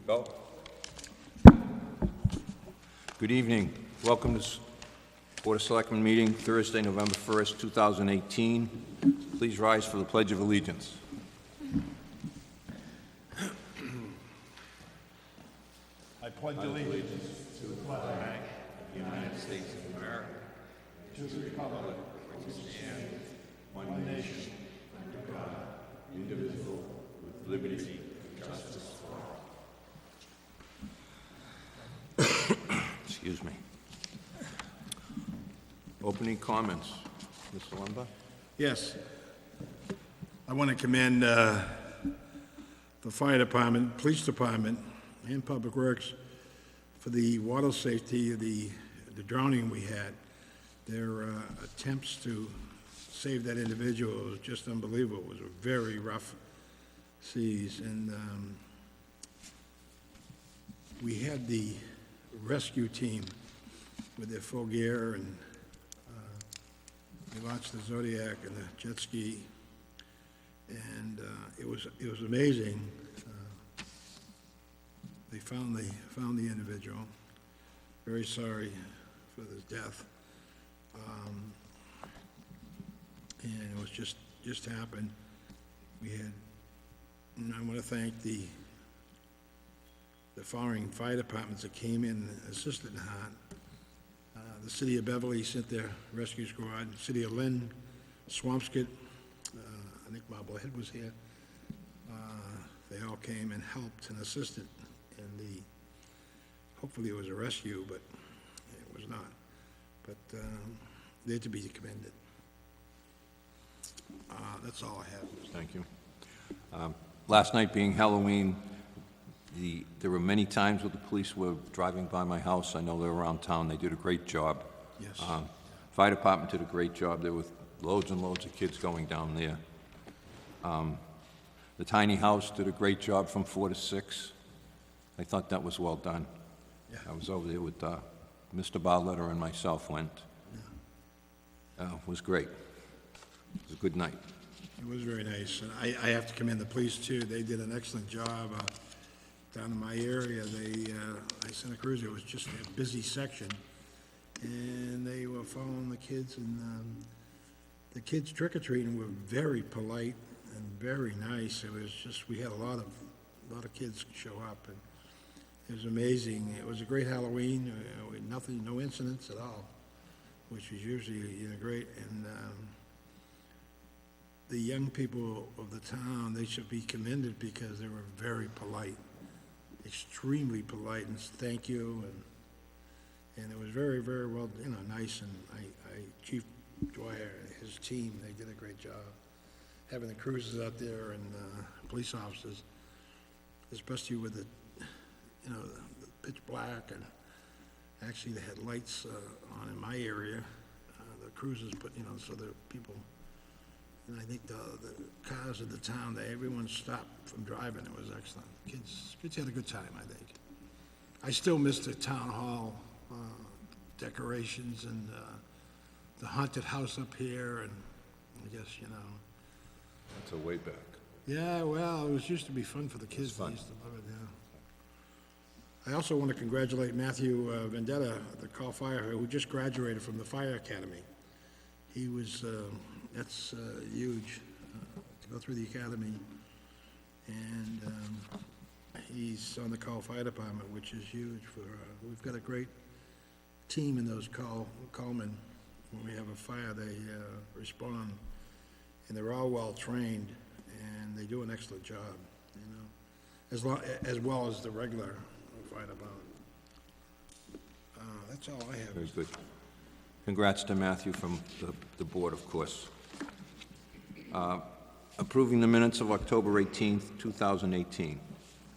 Go. Good evening. Welcome to this Board of Selectmen meeting, Thursday, November 1st, 2018. Please rise for the Pledge of Allegiance. I pledge allegiance to the flag of the United States of America, to the republic for which it stands, one nation, under God, indivisible, with liberty and justice for all. Excuse me. Opening comments. Mr. Lumber? Yes. I want to commend the fire department, police department, and Public Works for the water safety, the drowning we had. Their attempts to save that individual was just unbelievable. It was a very rough seas, and we had the rescue team with their full gear, and they launched the Zodiac and the jet ski, and it was amazing. They found the individual. Very sorry for his death, and it was just happened. We had, and I want to thank the following fire departments that came in and assisted Nahant. The City of Beverly sent their rescue squad. City of Lynn, Swampscott, I think Marblehead was here. They all came and helped and assisted in hopefully it was a rescue, but it was not. But they're to be commended. That's all I have. Thank you. Last night being Halloween, there were many times where the police were driving by my house. I know they were around town. They did a great job. Yes. Fire department did a great job. There were loads and loads of kids going down there. The tiny house did a great job from 4 to 6. I thought that was well done. Yeah. I was over there with Mr. Barletta and myself went. Yeah. It was great. It was a good night. It was very nice. And I have to commend the police, too. They did an excellent job. Down in my area, I sent a cruiser. It was just a busy section, and they were following the kids, and the kids trick-or-treating were very polite and very nice. It was just, we had a lot of kids show up, and it was amazing. It was a great Halloween. No incidents at all, which is usually great. And the young people of the town, they should be commended because they were very polite. Extremely polite, and thank you, and it was very, very well, nice, and Chief Dwyer and his team, they did a great job. Having the cruisers out there and police officers, especially with the pitch black, and actually they had lights on in my area, the cruisers put, so the people, and I think the cars in the town, everyone stopped from driving. It was excellent. Kids had a good time, I think. I still miss the town hall decorations and the haunted house up here, and I guess, That's a way back. Yeah, well, it used to be fun for the kids. Fun. They used to love it, yeah. I also want to congratulate Matthew Vendetta, the call fire, who just graduated from the fire academy. He was, that's huge to go through the academy, and he's on the call fire department, which is huge for, we've got a great team in those callmen. When we have a fire, they respond, and they're all well-trained, and they do an excellent job, as well as the regular fire department. That's all I have. Very good. Congrats to Matthew from the board, of course. Approving the minutes of October 18th, 2018.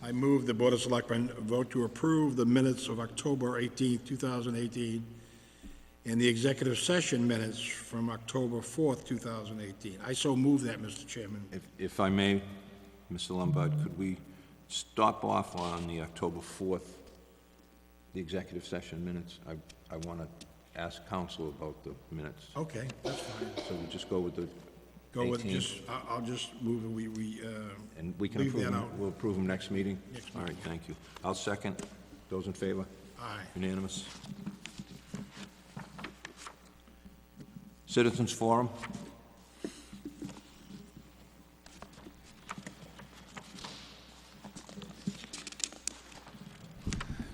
I move the Board of Selectmen vote to approve the minutes of October 18th, 2018, and the executive session minutes from October 4th, 2018. I so move that, Mr. Chairman. If I may, Mr. Lombard, could we stop off on the October 4th, the executive session minutes? I want to ask counsel about the minutes. Okay, that's fine. So we'll just go with the Go with 18. just, I'll just move it, And we can leave approve that them, out. we'll approve them next meeting? Next All right, thank you. I'll second. Those in favor? Aye. Unanimous. Citizens Forum?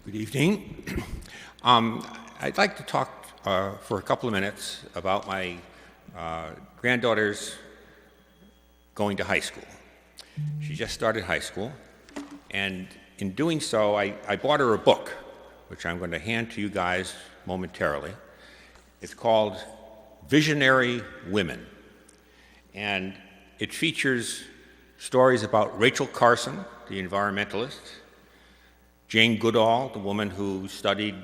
Good evening. I'd like to talk for a couple of minutes about my granddaughter's going to high school. She just started high school, and in doing so, I bought her a book, which I'm going to hand to you guys momentarily. It's called Visionary Women, and it features stories about Rachel Carson, the environmentalist, Jane Goodall, the woman who studied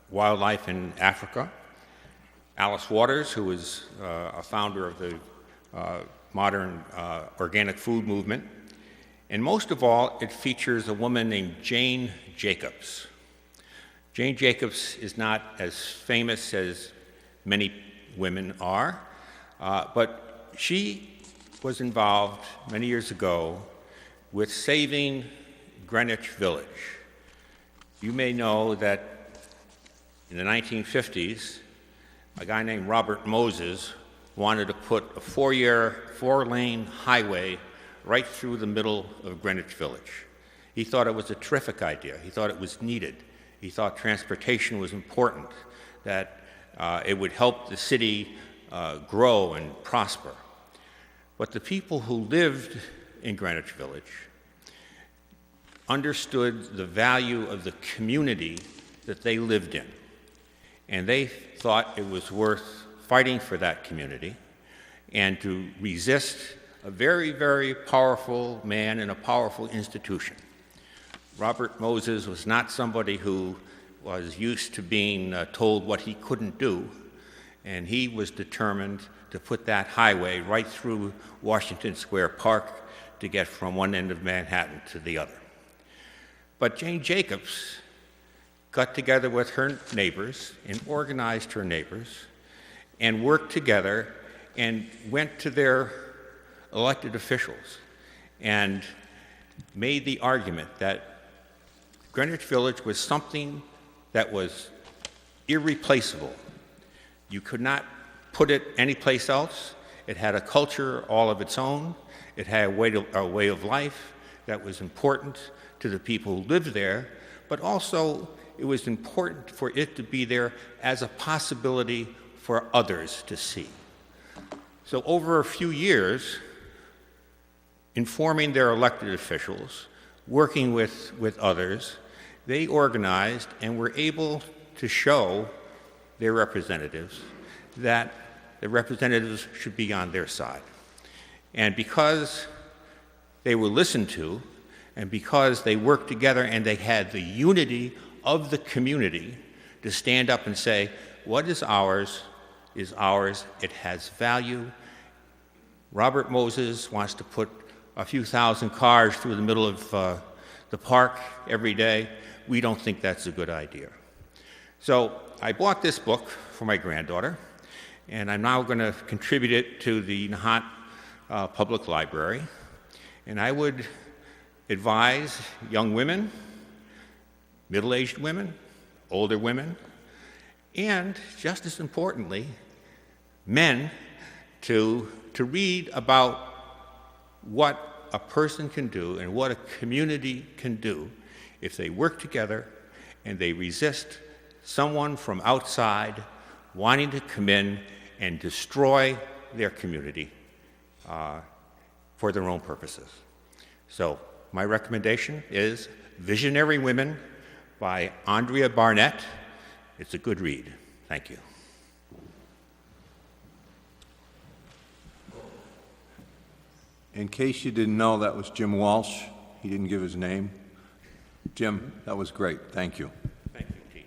wildlife in Africa, Alice Waters, who was a founder of the modern organic food movement, and most of all, it features a woman named Jane Jacobs. Jane Jacobs is not as famous as many women are, but she was involved many years ago with saving Greenwich Village. You may know that in the 1950s, a guy named Robert Moses wanted to put a four-lane highway right through the middle of Greenwich Village. He thought it was a terrific idea. He thought it was needed. He thought transportation was important, that it would help the city grow and prosper. But the people who lived in Greenwich Village understood the value of the community that they lived in, and they thought it was worth fighting for that community and to resist a very, very powerful man and a powerful institution. Robert Moses was not somebody who was used to being told what he couldn't do, and he was determined to put that highway right through Washington Square Park to get from one end of Manhattan to the other. But Jane Jacobs got together with her neighbors and organized her neighbors and worked together and went to their elected officials and made the argument that Greenwich Village was something that was irreplaceable. You could not put it anyplace else. It had a culture all of its own. It had a way of life that was important to the people who lived there, but also it was important for it to be there as a possibility for others to see. So over a few years, informing their elected officials, working with others, they organized and were able to show their representatives that the representatives should be on their side. And because they were listened to, and because they worked together and they had the unity of the community to stand up and say, what is ours, it has value. Robert Moses wants to put a few thousand cars through the middle of the park every day. We don't think that's a good idea. So I bought this book for my granddaughter, and I'm now going to contribute it to the Nahant Public Library. And I would advise young women, middle-aged women, older women, and just as importantly, men to read about what a person can do and what a community can do if they work together and they resist someone from outside wanting to come in and destroy their community for their own purposes. So my recommendation is Visionary Women by Andrea Barnett. It's a good read. Thank you. In case you didn't know, that was Jim Walsh. He didn't give his name. Jim, that was great. Thank you. Thank you, T.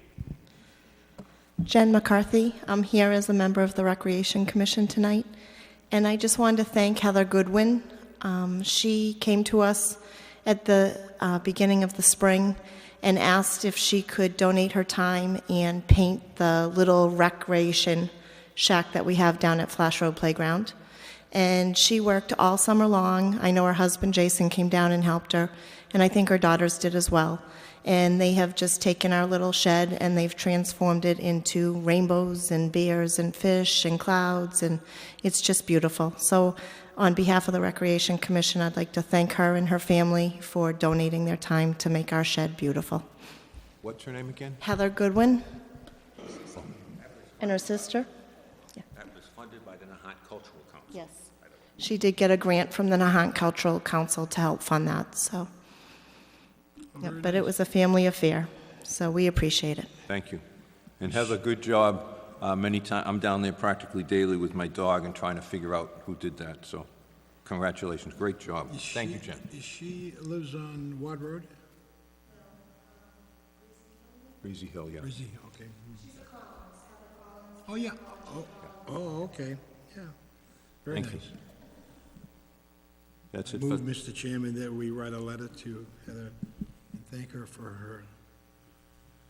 Jen McCarthy. I'm here as a member of the Recreation Commission tonight, and I just wanted to thank Heather Goodwin. She came to us at the beginning of the spring and asked if she could donate her time and paint the little recreation shack that we have down at Flash Road Playground. And she worked all summer long. I know her husband, Jason, came down and helped her, and I think her daughters did as well. And they have just taken our little shed and they've transformed it into rainbows and bears and fish and clouds, and it's just beautiful. So on behalf of the Recreation Commission, I'd like to thank her and her family for donating their time to make our shed beautiful. What's her name again? Heather Goodwin and her sister. That was funded by the Nahant Cultural Council. Yes. She did get a grant from the Nahant Cultural Council to help fund that, so. Yep, but it was a family affair, so we appreciate it. Thank you. And Heather, good job. Many times, I'm down there practically daily with my dog and trying to figure out who did that, so congratulations, great job. Thank you, Jen. She lives on Ward Road? Breezy Hill, yeah. Breezy, okay. Oh, yeah. Oh, okay, yeah. Very Thank you. nice. That's it for, Move, Mr. Chairman, that we write a letter to Heather and thank her for her.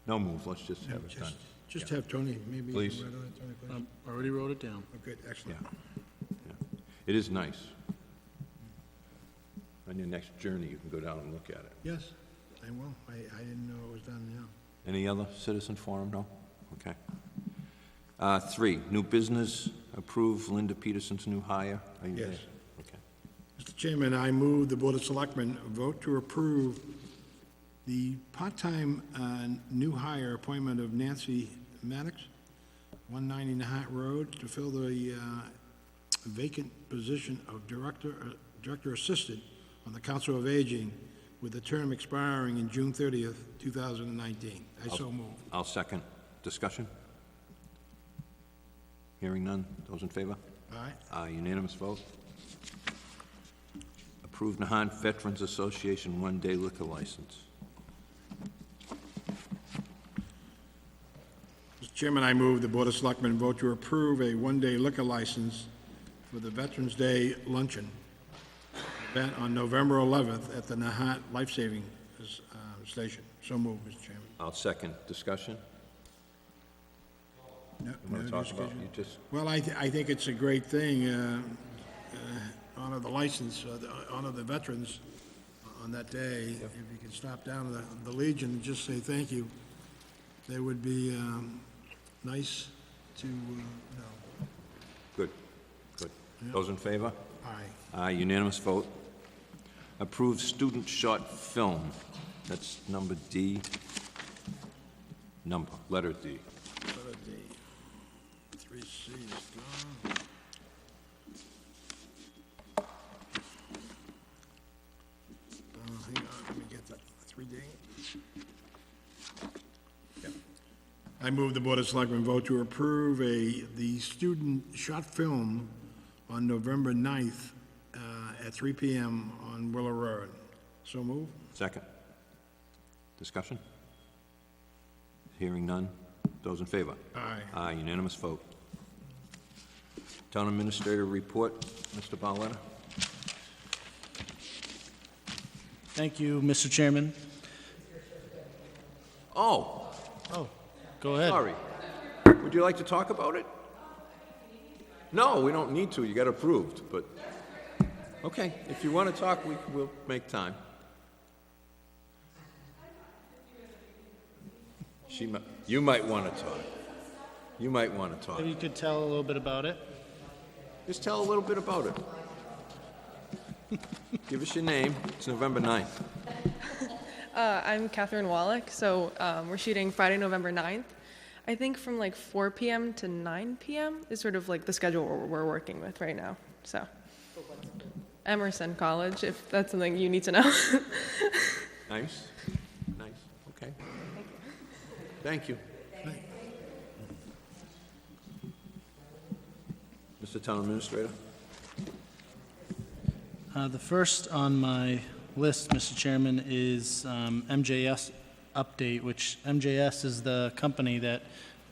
no move, let's just have it done. Just have Tony, maybe. you Please. can write a letter, Tony, please. Already wrote it down. Oh, good, excellent. It is nice. On your next journey, you can go down and look at it. Yes, I will. I didn't know it was done, yeah. Any other citizen forum? No? Okay. 3, new business, approve Linda Peterson's new hire. Are you Yes. there? Okay. Mr. Chairman, I move the Board of Selectmen vote to approve the part-time new hire appointment of Nancy Maddox, 190 Nahant Road, to fill the vacant position of Director Assistant on the Council of Aging, with the term expiring in June 30th, 2019. I so move. I'll second. Discussion? Hearing none. Those in favor? Aye. Unanimous vote. Approve Nahant Veterans Association one-day liquor license. Mr. Chairman, I move the Board of Selectmen vote to approve a one-day liquor license for the Veterans Day Luncheon event on November 11th at the Nahant Life Saving Station. So move, Mr. Chairman. I'll second. Discussion? No, You want no to talk about, discussion? you just, Well, I think it's a great thing, honor the license, honor the veterans on that day. If you could stop down at the Legion and just say thank you, that would be nice to, know. good, good. Those in favor? Aye. Unanimous vote. Approve student short film. That's number D. Letter D. Letter D. 3C is gone. Hang on, let me get that, 3D. Yep. I move the Board of Selectmen vote to approve the student short film on November 9th at 3 p.m. on Willow Road. So move. Second. Discussion? Hearing none. Those in favor? Aye. Unanimous vote. Town Administrator report, Mr. Barletta. Thank you, Mr. Chairman. Oh, Go ahead. sorry. Would you like to talk about it? No, we don't need to. You got approved, but, okay, if you want to talk, we'll make time. You might want to talk. You might want to talk. Maybe you could tell a little bit about it. Just tell a little bit about it. Give us your name. It's November 9th. I'm Catherine Wallach, so we're shooting Friday, November 9th. I think from like 4 p.m. to 9 p.m. is sort of like the schedule we're working with right now. So, Emerson College, if that's something you need to know. Nice, nice, okay. Thank you. Mr. Town Administrator? The first on my list, Mr. Chairman, is MJS update, which MJS is the company that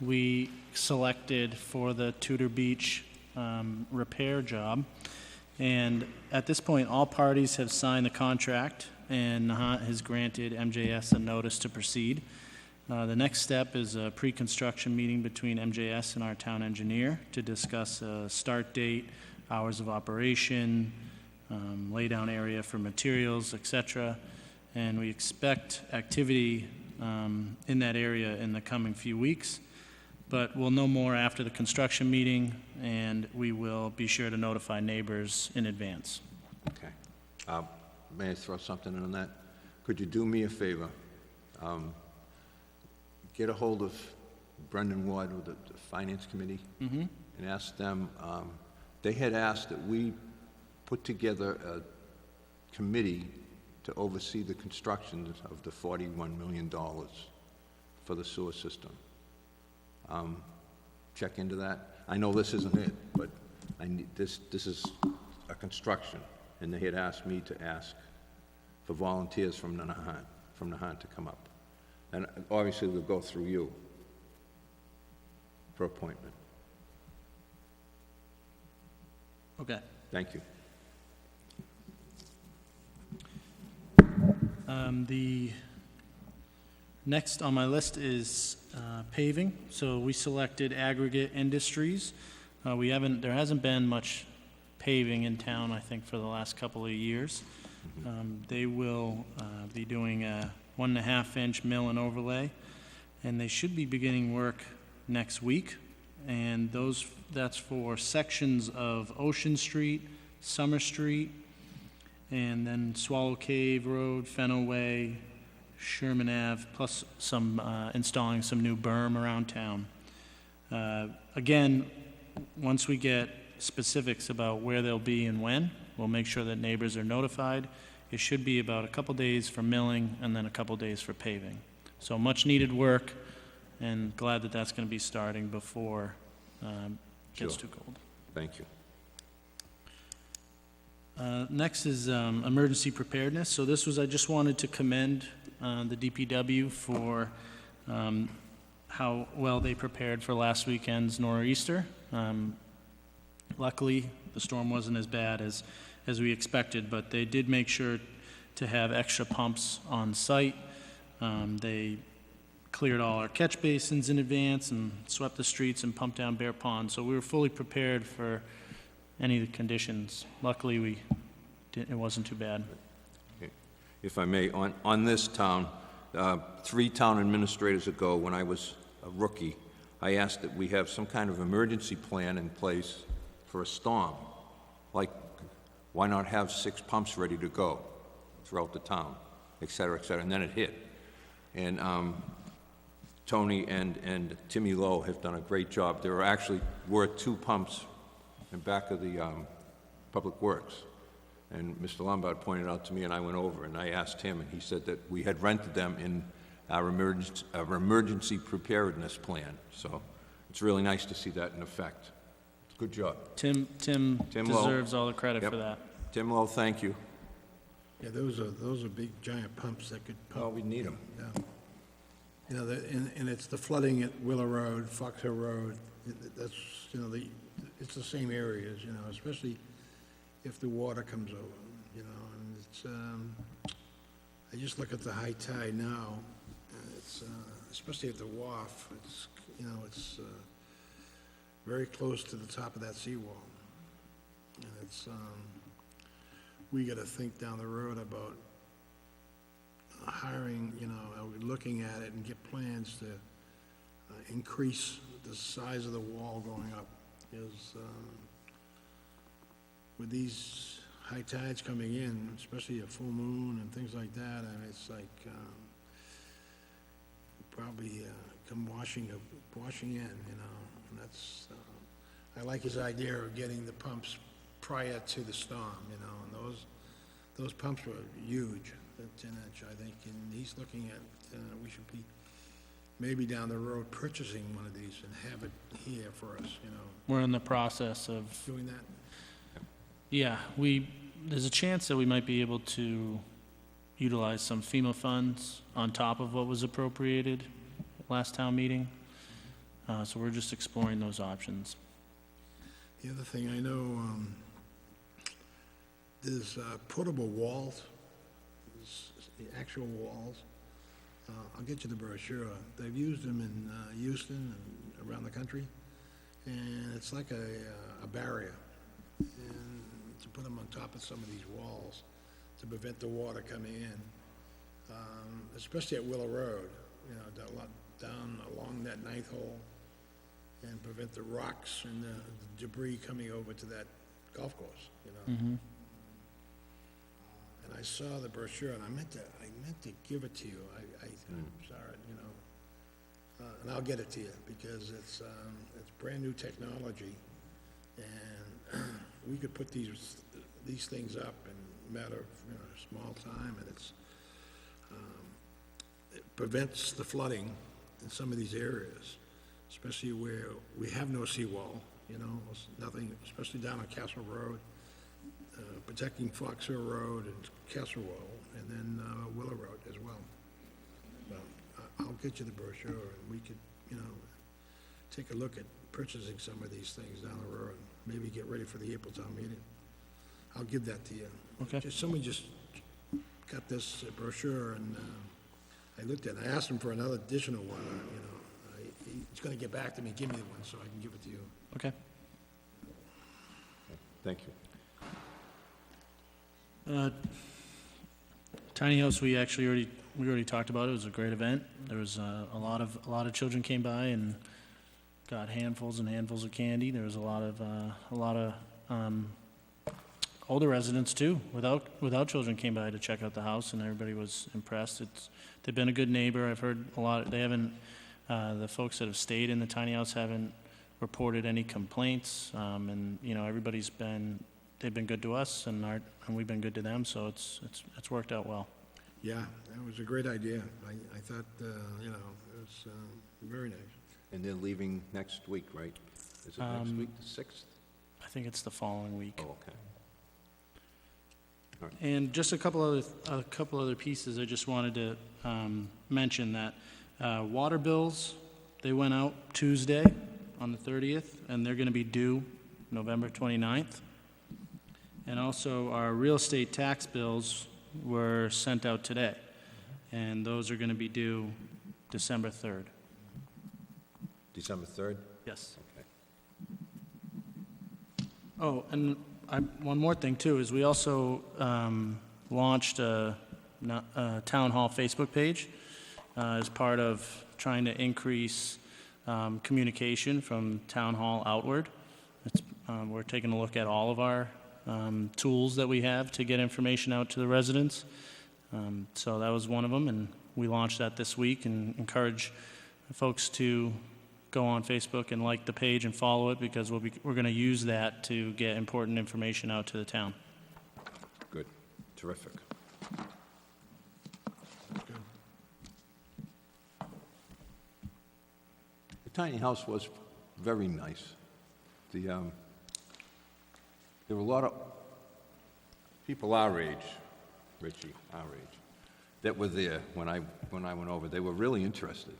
we selected for the Tudor Beach repair job. And at this point, all parties have signed the contract, and Nahant has granted MJS a notice to proceed. The next step is a pre-construction meeting between MJS and our town engineer to discuss a start date, hours of operation, laydown area for materials, etc. And we expect activity in that area in the coming few weeks, but we'll know more after the construction meeting, and we will be sure to notify neighbors in advance. Okay. May I throw something in on that? Could you do me a favor? Get a hold of Brendan Ward with the Finance Committee and ask them, they had asked that we put together a committee to oversee the construction of the $41 million for the sewer system. Check into that. I know this isn't it, but I need, this is a construction, and they had asked me to ask for volunteers from Nahant to come up. And obviously, they'll go through you for appointment. Okay. Thank you. The next on my list is paving. So we selected Aggregate Industries. There hasn't been much paving in town, I think, for the last couple of years. They will be doing a 1.5-inch mill and overlay, and they should be beginning work next week. And that's for sections of Ocean Street, Summer Street, and then Swallow Cave Road, Fennel Way, Sherman Ave, plus some installing some new berm around town. Again, once we get specifics about where they'll be and when, we'll make sure that neighbors are notified. It should be about a couple days for milling and then a couple days for paving. So much needed work, and glad that that's going to be starting before it gets Sure. too cold. Thank you. Next is emergency preparedness. So I just wanted to commend the DPW for how well they prepared for last weekend's nor'easter. Luckily, the storm wasn't as bad as we expected, but they did make sure to have extra pumps on site. They cleared all our catch basins in advance and swept the streets and pumped down Bear Pond. So we were fully prepared for any of the conditions. Luckily, it wasn't too bad. If I may, on this town, 3 town administrators ago, when I was a rookie, I asked that we have some kind of emergency plan in place for a storm. Like, why not have 6 pumps ready to go throughout the town, et cetera, and then it hit. And Tony and Timmy Lowe have done a great job. There were 2 pumps in back of the Public Works. And Mr. Lombard pointed out to me, and I went over, and I asked him, and he said that we had rented them in our emergency preparedness plan. So it's really nice to see that in effect. Good job. Tim Lowe. deserves all the credit Yep. for that. Tim Lowe, thank you. Yeah, those are big giant pumps that could pump. Oh, we need them. Yeah. You know, and it's the flooding at Willow Road, Fox Hill Road, that's, you know, it's the same areas, you know, especially if the water comes over, you know, and it's, I just look at the high tide now, and it's, especially at the wharf, it's, you know, it's very close to the top of that seawall. And it's, we gotta think down the road about hiring, you know, looking at it and get plans to increase the size of the wall going up. Because with these high tides coming in, especially a full moon and things like that, I mean, it's like probably come washing in, you know. And that's I like his idea of getting the pumps prior to the storm, you know. And those pumps were huge, the 10-inch, I think. And he's looking at we should be maybe down the road purchasing one of these and have it here for us, you know. We're in the process of, Doing that. yeah, there's a chance that we might be able to utilize some FEMA funds on top of what was appropriated at last town meeting. So we're just exploring those options. The other thing, I know there's portable walls, the actual walls. I'll get you the brochure. They've used them in Houston and around the country, and it's like a barrier. and to put them on top of some of these walls to prevent the water coming in, especially at Willow Road, you know, down along that ninth hole, and prevent the rocks and the debris coming over to that golf course, you know. And I saw the brochure, and I meant to give it to you. I saw it, you know. And I'll get it to you, because it's brand-new technology, and we could put these things up in a matter of, you know, a small time, and it prevents the flooding in some of these areas, especially where we have no seawall, you know, nothing, especially down on Castle Road, protecting Fox Hill Road and Castle Road, and then Willow Road as well. Well, I'll get you the brochure, and we could, you know, take a look at purchasing some of these things down the road, maybe get ready for the April town meeting. I'll give that to you. Okay. Somebody just got this brochure, and I looked at it. I asked him for another additional one, you know. He's gonna get back to me, give me one, so I can give it to you. Okay. Thank you. Tiny House, we already talked about it. It was a great event. There was a lot of children came by and got handfuls and handfuls of candy. There was a lot of older residents too, without children, came by to check out the house, and everybody was impressed. They've been a good neighbor. I've heard a lot. They haven't. The folks that have stayed in the tiny house haven't reported any complaints, and you know, they've been good to us, and we've been good to them, so it's worked out well. Yeah, that was a great idea. I thought, you know, it was very nice. And they're leaving next week, right? Is it next week, the 6th? I think it's the following week. Oh, okay. And just a couple other pieces. I just wanted to mention that water bills, they went out Tuesday on the 30th, and they're going to be due November 29th. And also, our real estate tax bills were sent out today, and those are going to be due December 3rd. December 3rd? Yes. Okay. Oh, and one more thing, too, is we also launched a Town Hall Facebook page as part of trying to increase communication from Town Hall outward. We're taking a look at all of our tools that we have to get information out to the residents. So that was one of them, and we launched that this week, and encourage folks to go on Facebook and like the page and follow it, because we're going to use that to get important information out to the town. Good. Terrific. The tiny house was very nice. There were a lot of people our age, Richie, our age, that were there when I went over. They were really interested.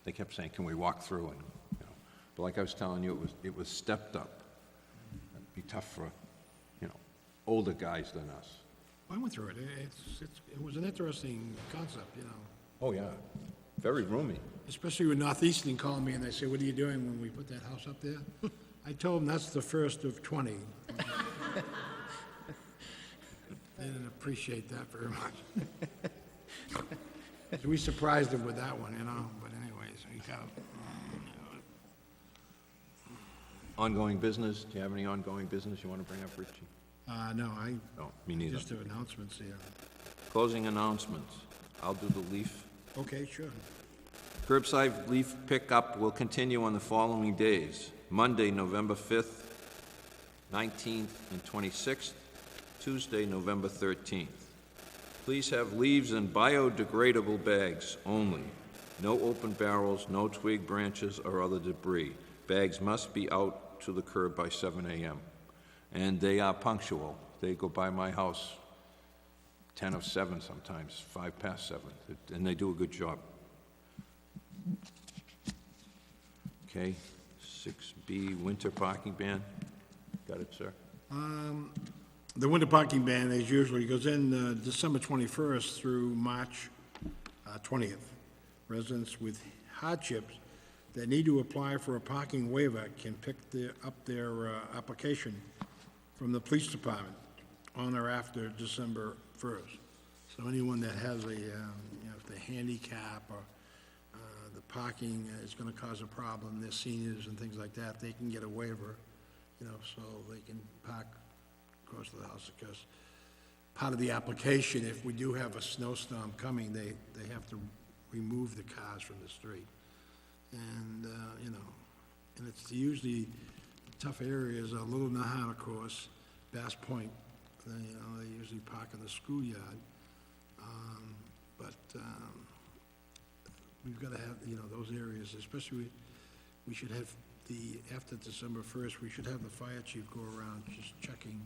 They kept saying, "Can we walk through?" And you know, but like I was telling you, it was stepped up. It'd be tough for, you know, older guys than us. I went through it. It was an interesting concept, you know. Oh yeah, very roomy. Especially with Northeastern calling me, and they say, "What are you doing when we put that house up there?" I told them that's the first of 20. They didn't appreciate that very much. So we surprised them with that one, you know, but anyways, we got, Ongoing business? Do you have any ongoing business you want to bring up, Richie? no, I, No, me neither. just have announcements here. Closing announcements. I'll do the leaf. Okay, sure. Curbside leaf pickup will continue on the following days: Monday, November 5th, 19th, and 26th, Tuesday, November 13th. Please have leaves in biodegradable bags only. No open barrels, no twig branches or other debris. Bags must be out to the curb by 7 a.m. And they are punctual. They go by my house 10 of 7 sometimes, 5 past 7, and they do a good job. Okay, 6B, winter parking ban. Got it, sir? The winter parking ban, as usually, goes in December 21st through March 20th. Residents with hardships that need to apply for a parking waiver can pick up their application from the police department on or after December 1st. So anyone that has a, if they're handicapped or the parking is gonna cause a problem, they're seniors and things like that, they can get a waiver, so they can park across the house, because part of the application, if we do have a snowstorm coming, they have to remove the cars from the street. And, and it's usually tough areas, Little Nahant, of course, Bass Point, they usually park in the schoolyard. We've gotta have, those areas, especially, we should have after December 1st, we should have the fire chief go around just checking,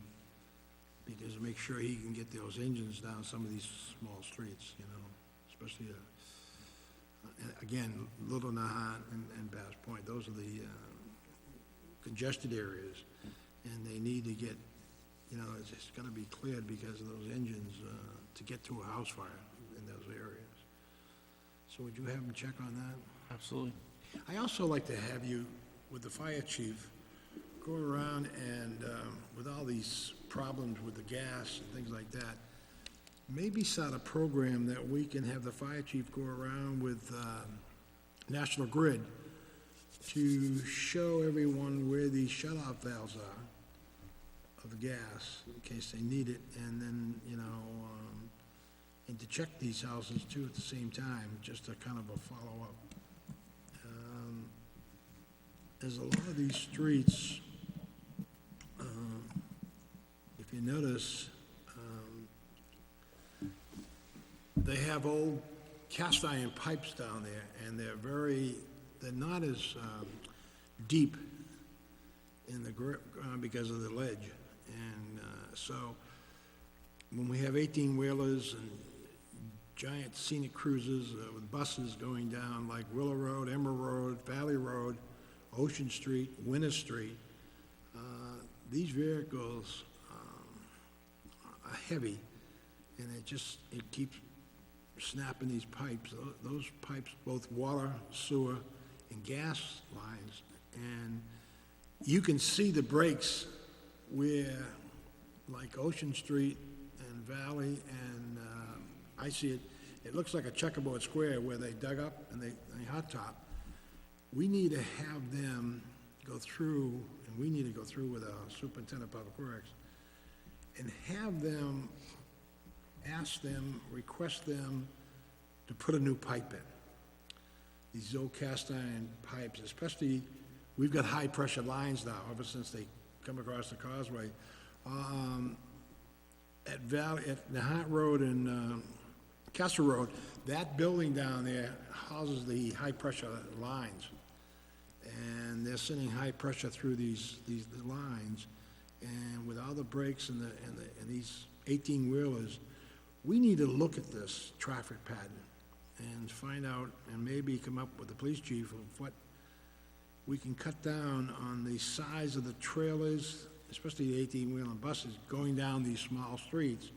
because to make sure he can get those engines down some of these small streets, especially, and again, Little Nahant and Bass Point, those are the congested areas, and they need to get, it's gonna be cleared because of those engines to get to a house fire in those areas. So would you have them check on that? Absolutely. I also like to have you, with the fire chief, go around and, with all these problems with the gas and things like that, maybe start a program that we can have the fire chief go around with National Grid to show everyone where these shut-off valves are of the gas, in case they need it, and then, and to check these houses too at the same time, just a kind of a follow-up. There's a lot of these streets, if you notice, they have old cast iron pipes down there, and they're not as deep in the ground because of the ledge. And so when we have 18-wheelers and giant scenic cruises with buses going down like Willow Road, Emerald Road, Valley Road, Ocean Street, Winter Street, these vehicles are heavy, and it keeps snapping these pipes. Those pipes, both water, sewer, and gas lines, and you can see the breaks where, like Ocean Street and Valley, and I see it looks like a checkerboard square where they dug up and they hot top. We need to have them go through, and we need to go through with our superintendent of public works, and have them, ask them, request them to put a new pipe in. These old cast iron pipes, especially, we've got high-pressure lines now, ever since they come across the causeway. At Nahant Road and Castle Road, that building down there houses the high-pressure lines. And they're sending high pressure through these lines, and with all the brakes and these 18-wheelers, we need to look at this traffic pattern and find out, and maybe come up with the police chief of what we can cut down on the size of the trailers, especially the 18-wheel and buses, going down these small streets,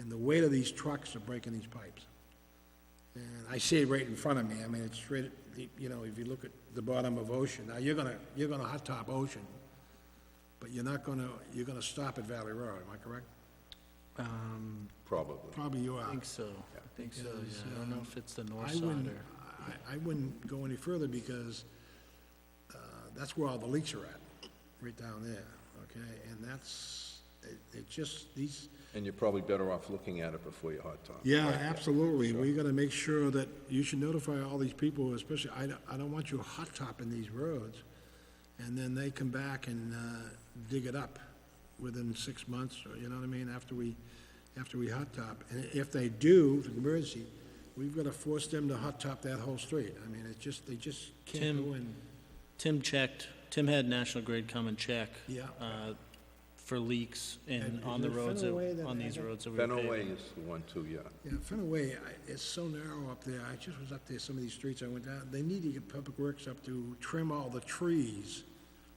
and the weight of these trucks are breaking these pipes. And I see it right in front of me. I mean, it's straight, if you look at the bottom of Ocean, now you're gonna hot top Ocean, but you're gonna stop at Valley Road, am I correct? Probably. Probably you are. I think so. I think so, Because, yeah. I don't know if it's the north I side wouldn't, or... I wouldn't go any further, because that's where all the leaks are at, right down there, okay? And it just, these... And you're probably better off looking at it before you hot top. Yeah, absolutely. We gotta make sure that you should notify all these people, especially, I don't want you hot topping these roads, and then they come back and dig it up within 6 months, or, you know what I mean, after we hot top. And if they do, for emergency, we've gotta force them to hot top that whole street. I mean, they just can't go in. Tim had National Grid come and check. Yeah. For leaks And on the is there roads, Fenway that on had these it? roads that we were Fenway paving. is the one too, yeah. Yeah, Fenway, it's so narrow up there. I just was up there, some of these streets I went down. They need to get Public Works up to trim all the trees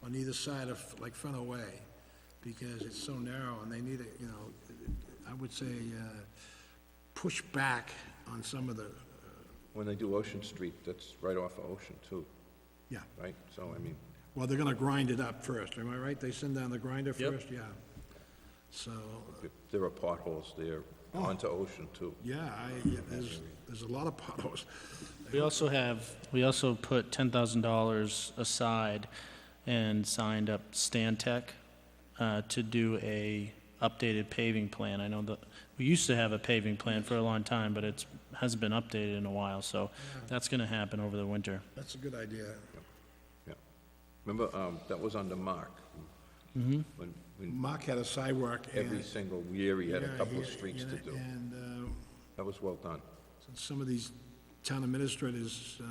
on either side of, like, Fenway, because it's so narrow, and they need to, I would say, push back on some of the, When they do Ocean Street, that's right off of Ocean too, yeah. right? So, I mean, Well, they're gonna grind it up first, am I right? They send down the grinder Yep. first? Yeah. So, There are potholes there, onto Ocean too. yeah, there's a lot of potholes. We also put $10,000 aside and signed up Stantec to do a updated paving plan. I know that we used to have a paving plan for a long time, but it hasn't been updated in a while, so that's gonna happen over the winter. That's a good idea. Yeah. Remember, that was under Mark. When Mark had a sidewalk and... every single year he had a Yeah, couple of he- streets to do. And That was well done. some of these town administrators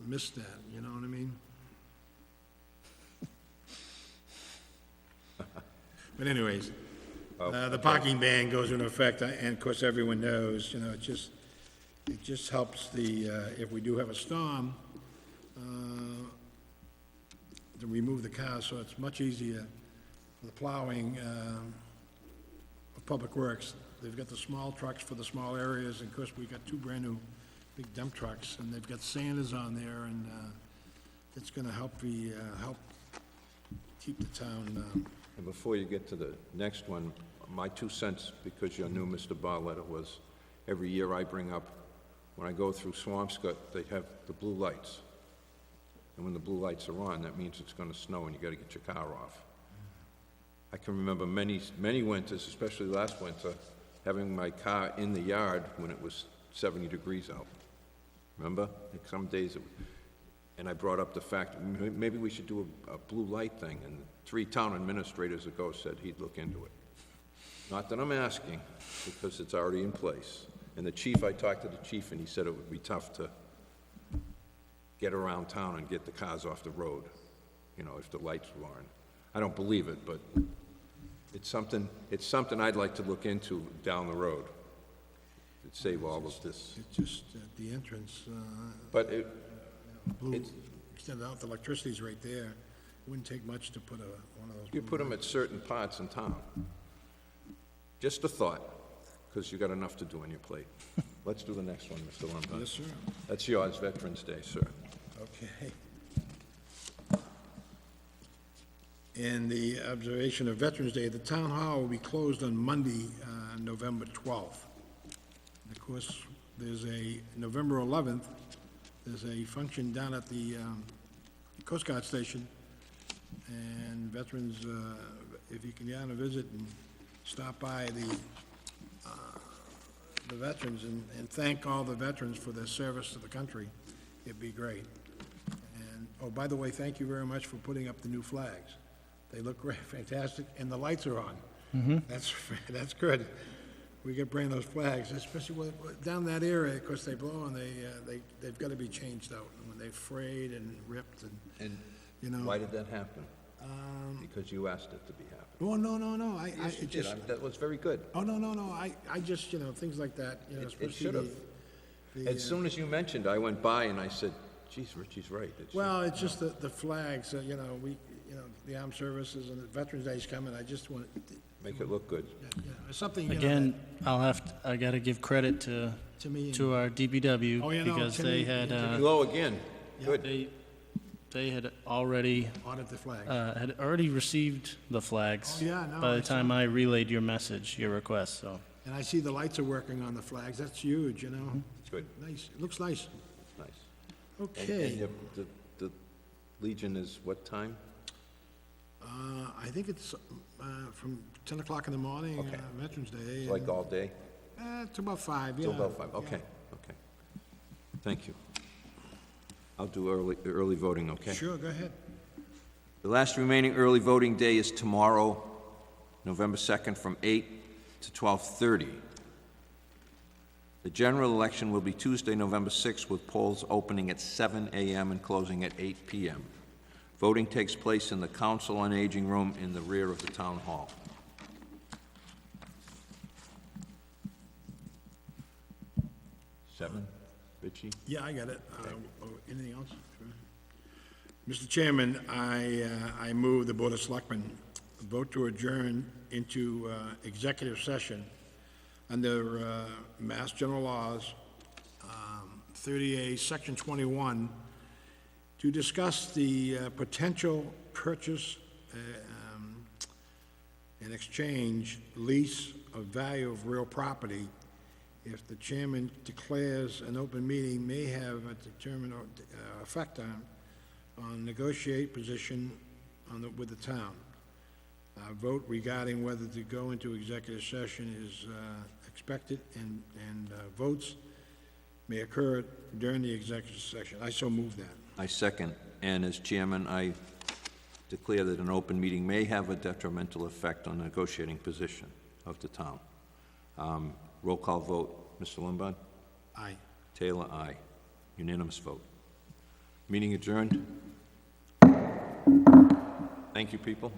missed that, you know what I mean? But anyways, the parking ban goes into effect, and of course, everyone knows, you know, it just helps if we do have a storm, to remove the cars, so it's much easier for the plowing, of Public Works. They've got the small trucks for the small areas, and of course, we got two brand-new big dump trucks, and they've got sanders on there, and it's gonna help keep the town, And before you get to the next one, my 2 cents, because you're new, Mr. Barletta, was every year I bring up, when I go through Swampscott, they have the blue lights. And when the blue lights are on, that means it's gonna snow and you gotta get your car off. I can remember many winters, especially last winter, having my car in the yard when it was 70 degrees out. Remember? Like some days, and I brought up the fact, maybe we should do a blue light thing, and 3 town administrators ago said he'd look into it. Not that I'm asking, because it's already in place. And the chief, I talked to the chief, and he said it would be tough to get around town and get the cars off the road, you know, if the lights were on. I don't believe it, but it's something I'd like to look into down the road. It'd save all of this. it's just at the entrance, But it, blue, It's- extended out, the electricity's right there. It wouldn't take much to put one of those. you put them at certain parts in town. Just a thought, because you got enough to do on your plate. Let's do the next one, Mr. Lombard. Yes, sir. That's yours, Veterans Day, sir. Okay. In the observation of Veterans Day, the town hall will be closed on Monday, November 12th. And of course, there's November 11th, there's a function down at the Coast Guard Station, and veterans, if you can get on a visit and stop by the veterans and thank all the veterans for their service to the country, it'd be great. And, oh, by the way, thank you very much for putting up the new flags. They look great, fantastic, and the lights are on. That's good. We could bring those flags, especially down that area, of course, they blow and they've got to be changed out when they're frayed and ripped And you know. why did that happen? Because you asked it to be happen. Oh, no, Yes, you it did. just, That was very good. oh, no, I just, you know, things like that, you know, It especially should've. As soon as you mentioned, I went by and I said, geez, Richie's right. It should- well, it's just the flags, you know, the armed services and the Veterans Day's coming, I just want, Make it look good. something, you know, Again, I gotta give credit to to me. our DPW Oh, you know, because to they me, had, Hello again. Good. they had already, Audit the flags. had already received the flags. Oh, yeah, no, By I the time I relayed your message, your request, so. And I see the lights are working on the flags, that's huge, you know? It's good. Nice, it looks nice. Nice. Okay, And the Legion is what time? I think it's from 10 o'clock in the morning, Okay. Veterans Day. It's like all day? To about 5, yeah. Till about 5? Okay, okay. Thank you. I'll do early voting, okay? Sure, go ahead. The last remaining early voting day is tomorrow, November 2nd, from 8 to 12:30. The general election will be Tuesday, November 6th, with polls opening at 7 a.m. and closing at 8 p.m. Voting takes place in the Council on Aging room in the rear of the Town Hall. Seven, Richie? Yeah, I got it. Anything else? Mr. Chairman, I move the Board of Selectmen vote to adjourn into executive session under Mass General Laws, 30A, Section 21, to discuss the potential purchase in exchange, lease of value of real property if the chairman declares an open meeting may have a determined effect on negotiate position with the town. Vote regarding whether to go into executive session is expected, and votes may occur during the executive session. I so move that. I second, and as chairman, I declare that an open meeting may have a detrimental effect on the negotiating position of the town. Roll call vote, Mr. Lombard? Aye. Taylor, aye. Unanimous vote. Meeting adjourned. Thank you, people.